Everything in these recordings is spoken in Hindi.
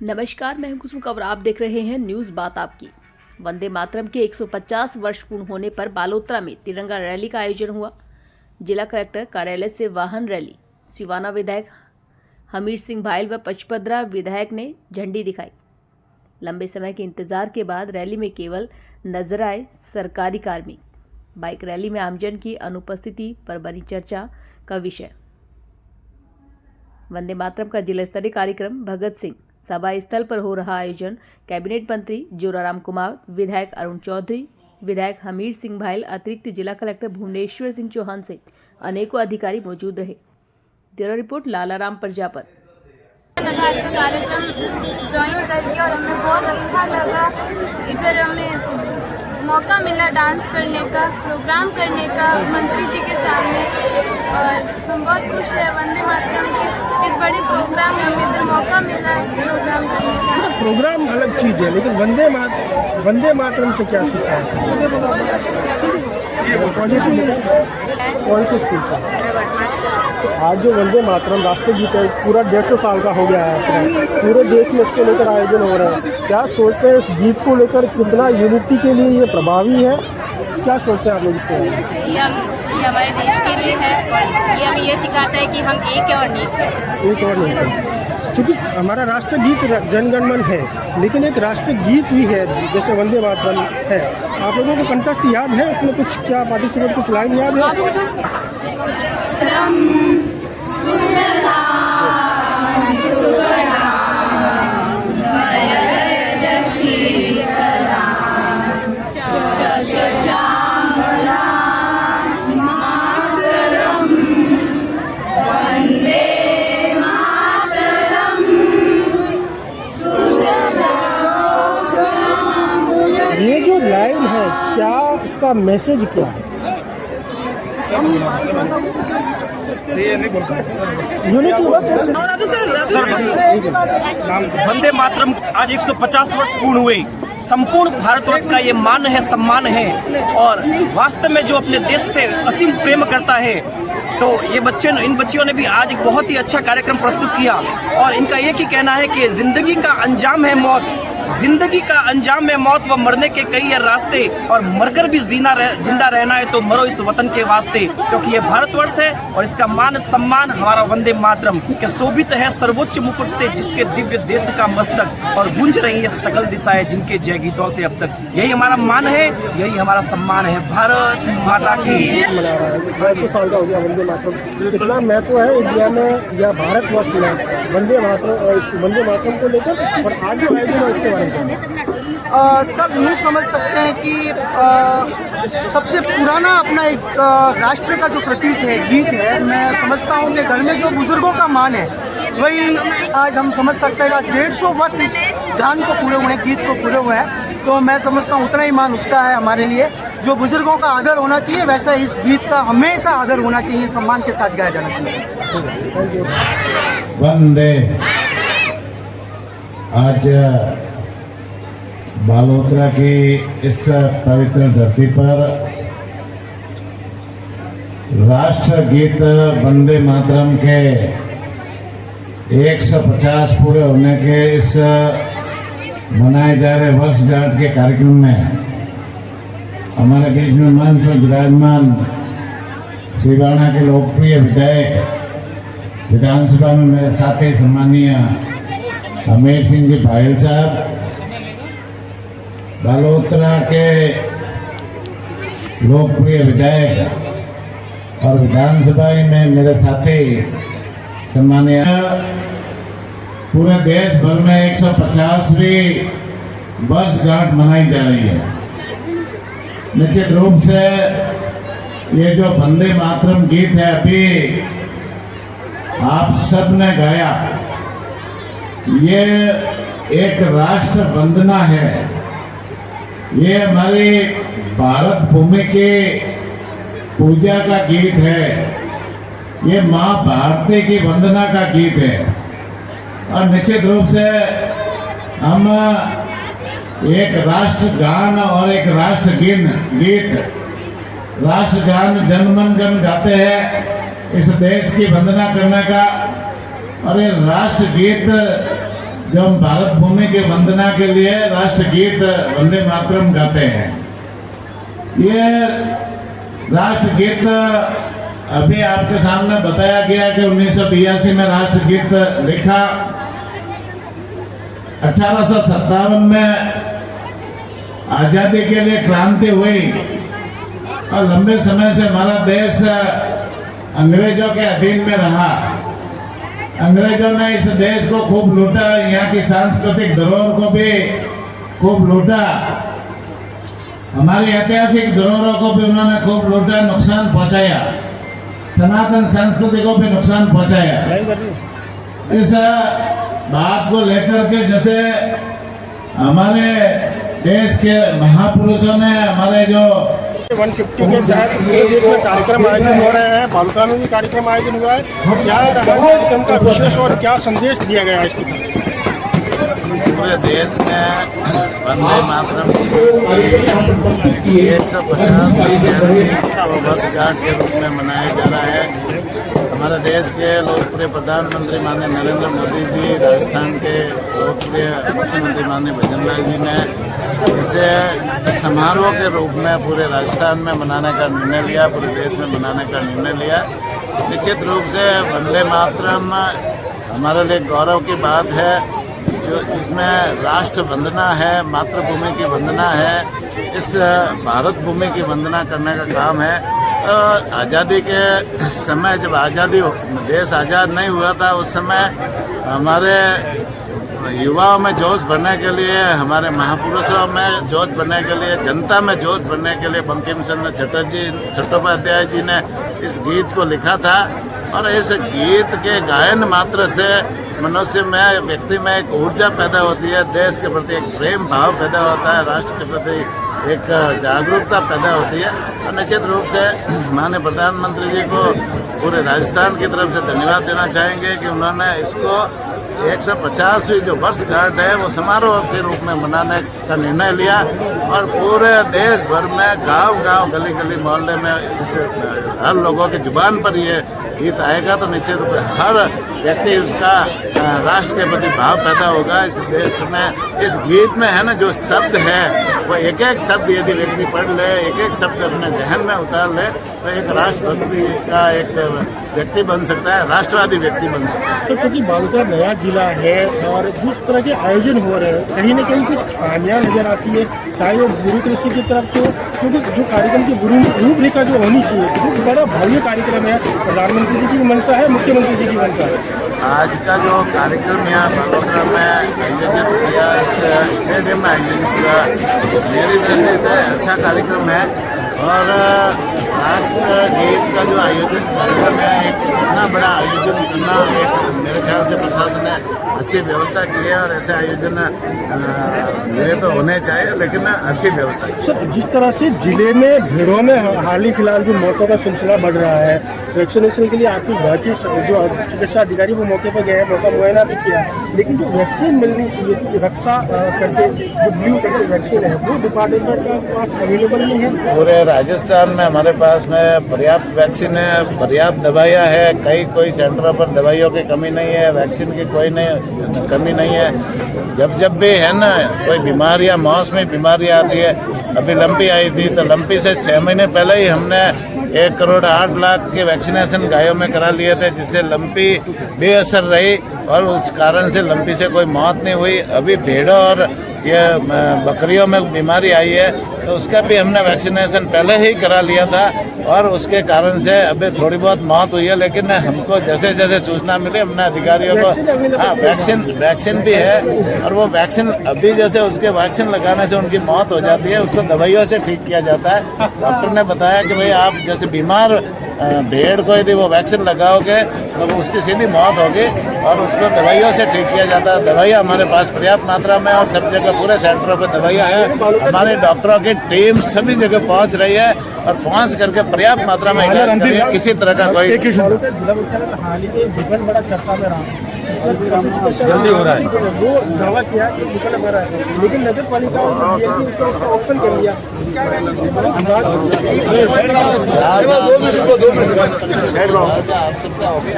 नमस्कार, मैं हूं कुसुम कंवर। आप देख रहे हैं न्यूज बात आपकी। वंदे मातरम के 150 वर्ष पूर्ण होने पर बालोतरा में तिरंगा रैली का आयोजन हुआ। जिला कलेक्टर कार्यालय से वाहन रैली सिवाना विधायक हमीर सिंह भायल व पचपदरा विधायक ने झंडी दिखाई। लंबे समय के इंतजार के बाद रैली में केवल नजर आए सरकारी कार्मिक। बाइक रैली में आमजन की अनुपस्थिति पर बनी चर्चा का विषय। वंदे मातरम का जिला स्तरीय कार्यक्रम भगत सिंह सभा स्थल पर हो रहा आयोजन। कैबिनेट मंत्री जोराराम कुमार, विधायक अरुण चौधरी, विधायक हमीर सिंह भायल, अतिरिक्त जिला कलेक्टर भुवनेश्वर सिंह चौहान सहित अनेकों अधिकारी मौजूद रहे। Bureau report Lalaram Prajapat. आज का कार्यक्रम ज्वाइन करके और हमें बहुत अच्छा लगा। इधर हमें मौका मिला डांस करने का, प्रोग्राम करने का मंत्री जी के सामने, और हम बहुत खुश हैं। वंदे मातरम के इस बड़े प्रोग्राम में हमें इधर मौका मिला है प्रोग्राम करने का। प्रोग्राम अलग चीज़ है, लेकिन वंदे मातरम से क्या सीखा है? कौन से स्कूल से? आज जो वंदे मातरम राष्ट्रगीत है पूरा 150 साल का हो गया है, पूरे देश में इसको लेकर आयोजन हो रहा है। क्या सोचते हैं इस गीत को लेकर, कितना यूनिटी के लिए ये प्रभावी है? क्या सोचते हैं आप लोग इसको? ये हमारे देश के लिए है और ये हमें ये सिखाता है कि हम एक और नहीं। चूँकि हमारा राष्ट्रगीत जनगणमन है, लेकिन एक राष्ट्रगीत भी है जैसे वंदे मातरम है। आप लोगों को कंटेस्ट याद है? उसमें कुछ क्या पार्टिसिपेट कुछ लाइन याद है? ये जो लाइन है, क्या इसका मैसेज क्या है? वंदे मातरम आज 150 वर्ष पूर्ण हुए। संपूर्ण भारतवर्ष का ये मान है, सम्मान है, और वास्तव में जो अपने देश से असीम प्रेम करता है, तो ये इन बच्चियों ने भी आज एक बहुत ही अच्छा कार्यक्रम प्रस्तुत किया। और इनका एक ही कहना है कि जिंदगी का अंजाम है मौत, जिंदगी का अंजाम है मौत, व मरने के कई है रास्ते, और मरकर भी जिंदा रहना है तो मरो इस वतन के वास्ते, क्योंकि ये भारतवर्ष है और इसका मान सम्मान हमारा वंदे मातरम के शोभित है सर्वोच्च मुकुट से, जिसके दिव्य देश का मस्तक, और गूंज रही है सकल दिशाएं जिनके जय गीतों से अब तक। यही हमारा मान है, यही हमारा सम्मान है। भारत माता की। 150 साल का हो गया वंदे मातरम। कितना महत्व है इंडिया में या भारतवर्ष में वंदे मातरम को लेकर, और आज जो आयोजन है उसके बारे में? सब यूँ समझ सकते हैं कि सबसे पुराना अपना एक राष्ट्र का जो प्रतीक है, गीत है। मैं समझता हूँ कि घर में जो बुजुर्गों का मान है, वही आज हम समझ सकते हैं। 150 वर्ष इस गान को पूरे हुए हैं, गीत को पूरे हुए हैं, तो मैं समझता हूँ उतना ही मान उसका है हमारे लिए। जो बुजुर्गों का आदर होना चाहिए, वैसा इस गीत का हमेशा आदर होना चाहिए, सम्मान के साथ गाया जाना चाहिए। वंदे आज बालोतरा की इस पवित्र धरती पर राष्ट्रगीत वंदे मातरम के 150 पूरे होने के इस मनाए जा रहे वर्षगांठ के कार्यक्रम में हमारे बीच में मंच पर विराजमान सिवाना के लोकप्रिय विधायक, विधानसभा में मेरे साथी सम्मानीय हमीर सिंह जी भायल साहब, बालोतरा के लोकप्रिय विधायक और विधानसभा में मेरे साथी सम्मानीय, पूरे देश भर में 150वीं वर्षगांठ मनाई जा रही है। निश्चित रूप से ये जो वंदे मातरम गीत है अभी आप सब ने गाया, ये एक राष्ट्र वंदना है। ये हमारी भारत भूमि की पूजा का गीत है, ये माँ भारती की वंदना का गीत है। और निश्चित रूप से हम एक राष्ट्रगान और एक गीत, राष्ट्रगान जनगण मन गाते हैं इस देश की वंदना करने का, और ये राष्ट्रगीत जो हम भारत भूमि के वंदना के लिए राष्ट्रगीत वंदे मातरम गाते हैं। ये राष्ट्रगीत अभी आपके सामने बताया गया कि 1982 में राष्ट्रगीत लिखा, 1857 में आजादी के लिए क्रांति हुई और लंबे समय से हमारा देश अंग्रेजों के अधीन में रहा। अंग्रेजों ने इस देश को खूब लूटा, यहाँ की सांस्कृतिक धरोहर को भी खूब लूटा, हमारी ऐतिहासिक धरोहरों को भी उन्होंने खूब लूटा, नुकसान पहुंचाया, सनातन संस्कृति को भी नुकसान पहुंचाया। इस बात को लेकर के जैसे हमारे देश के महापुरुषों ने हमारे जो 150 के तहत पूरे देश में कार्यक्रम आयोजन हो रहे हैं, बालूका में भी कार्यक्रम आयोजन हुआ है। क्या कार्यक्रम का विशेष और क्या संदेश दिया गया है इसके? पूरे देश में वंदे मातरम की 150वीं जयंती को वर्षगांठ के रूप में मनाया जा रहा है। हमारे देश के लोकप्रिय प्रधानमंत्री माननीय नरेंद्र मोदी जी, राजस्थान के लोकप्रिय मुख्यमंत्री माननीय भजनलाल जी ने इसे समारोह के रूप में पूरे राजस्थान में मनाने का निर्णय लिया, पूरे देश में मनाने का निर्णय लिया। निश्चित रूप से वंदे मातरम हमारे लिए गौरव की बात है, जो जिसमें राष्ट्र वंदना है, मातृभूमि की वंदना है, इस भारत भूमि की वंदना करने का काम है। आज़ादी के समय जब देश आज़ाद नहीं हुआ था, उस समय हमारे युवाओं में जोश भरने के लिए, हमारे महापुरुषों में जोश भरने के लिए, जनता में जोश भरने के लिए बंकिम चंद्र चट्टोपाध्याय जी ने इस गीत को लिखा था। और इस गीत के गायन मात्र से मनुष्य में, व्यक्ति में एक ऊर्जा पैदा होती है, देश के प्रति एक प्रेम भाव पैदा होता है, राष्ट्र के प्रति एक जागरूकता पैदा होती है। और निश्चित रूप से माननीय प्रधानमंत्री जी को पूरे राजस्थान की तरफ से धन्यवाद देना चाहेंगे कि उन्होंने इसको 150वीं जो वर्षगांठ है वो समारोह के रूप में मनाने का निर्णय लिया। और पूरे देश भर में गांव-गांव, गली-गली, मोहल्ले में इस हर लोगों की जुबान पर ये गीत आएगा तो निश्चित रूप से हर व्यक्ति उसका राष्ट्र के प्रति भाव पैदा होगा। इस देश में इस गीत में है ना जो शब्द है वो एक एक शब्द यदि व्यक्ति पढ़ ले, एक एक शब्द अपने जहन में उतार ले तो एक राष्ट्रभक्ति का एक व्यक्ति बन सकता है, राष्ट्रवादी व्यक्ति बन सकता है। तो क्योंकि बालूका नया जिला है और जिस तरह के आयोजन हो रहे हैं कहीं न कहीं कुछ खामियां नजर आती है, चाहे वो गुरु कृषि की तरफ से हो, क्योंकि जो कार्यक्रम की रूपरेखा जो होनी चाहिए वो बड़ा भव्य कार्यक्रम है, प्रधानमंत्री जी की मंशा है, मुख्यमंत्री जी की मंशा है। आज का जो कार्यक्रम यहाँ बालोतरा में आयोजित किया, इस स्टेडियम में आयोजित किया, मेरी दृष्टि से अच्छा कार्यक्रम है। और राष्ट्र गीत का जो आयोजन कार्यक्रम है, एक इतना बड़ा आयोजन करना, एक मेरे ख्याल से प्रशासन ने अच्छी व्यवस्था की है और ऐसे आयोजन ये तो होने चाहिए, लेकिन अच्छी व्यवस्था की। सर, जिस तरह से जिले में भीड़ों में हाल ही फिलहाल जो मौतों का सिलसिला बढ़ रहा है, वैक्सीनेशन के लिए आपकी भारतीय जो चिकित्सा अधिकारी वो मौके पर गए, मौका मुआयना भी किया, लेकिन जो वैक्सीन मिलनी चाहिए थी, रक्षा करके जो ब्लू करके वैक्सीन है वो डिपार्टमेंट के पास अवेलेबल नहीं है। पूरे राजस्थान में हमारे पास में पर्याप्त वैक्सीन है, पर्याप्त दवाइयाँ है, कोई सेंटरों पर दवाइयों की कमी नहीं है, वैक्सीन की कोई कमी नहीं है। जब भी है ना कोई बीमारियाँ, मौसमी बीमारियाँ आती है, अभी लंपी आई थी तो लंपी से 6 महीने पहले ही हमने 1,08,00,000 के वैक्सीनेशन गायों में करा लिए थे, जिससे लंपी बेअसर रही और उस कारण से लंपी से कोई मौत नहीं हुई। अभी भेड़ों और ये बकरियों में बीमारी आई है तो उसका भी हमने वैक्सीनेशन पहले ही करा लिया था और उसके कारण से अभी थोड़ी बहुत मौत हुई है, लेकिन हमको जैसे जैसे सूचना मिली हमने अधिकारियों को, हाँ वैक्सीन भी है और वो वैक्सीन अभी जैसे उसके वैक्सीन लगाने से उनकी मौत हो जाती है, उसको दवाइयों से ठीक किया जाता है। डॉक्टर ने बताया कि भाई आप जैसे बीमार भेड़ को यदि वो वैक्सीन लगाओगे तो उसकी सीधी मौत होगी और उसको दवाइयों से ठीक किया जाता है। दवाइयाँ हमारे पास पर्याप्त मात्रा में और सब जगह पूरे सेंटरों पर दवाइयाँ हैं। हमारे डॉक्टरों की टीम सभी जगह पहुँच रही है और पहुँच करके पर्याप्त मात्रा में इलाज कर रही है। किसी तरह का कोई बड़ा चर्चा में रहा जल्दी हो रहा है, वो दावा किया कि निकल रहा है, लेकिन नगर पालिका ऑप्शन कर लिया।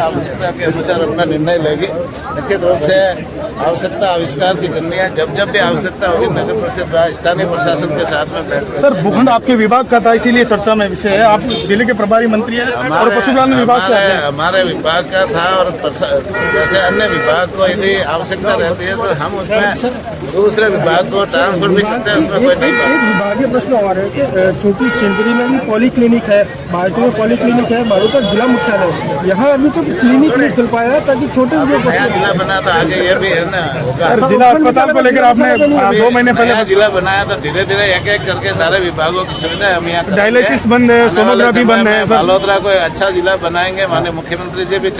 आवश्यकता के अनुसार अपना निर्णय लेगी। निश्चित रूप से आवश्यकता आविष्कार की करनी है। जब जब भी आवश्यकता होगी नगर परिषद स्थानीय प्रशासन के साथ में बैठ सर भूखंड आपके विभाग का था, इसीलिए चर्चा में विषय है। आप जिले के प्रभारी मंत्री हैं और पशुपालन विभाग से आते हैं। हमारे विभाग का था और जैसे अन्य विभाग को यदि आवश्यकता रहती है तो हम उसमें दूसरे विभाग को ट्रांसफर भी करते हैं, उसमें कोई नहीं। एक विभागीय प्रश्न और है कि छोटी सिंदरी में भी पॉलीक्लिनिक है, बाल्टी में पॉलीक्लिनिक है, बालोतर जिला मुख्यालय, यहाँ अभी तो क्लिनिक नहीं खुल पाया है ताकि छोटे नया जिला बना था, आगे ये भी है ना होगा। जिला अस्पताल को लेकर आपने 2 महीने पहले नया जिला बनाया था, धीरे धीरे एक एक करके सारे विभागों की सुविधा हम यहाँ डायलिसिस बंद है, सोनोग्राफी बंद है। बालोतरा को अच्छा जिला बनाएंगे, माननीय मुख्यमंत्री जी भी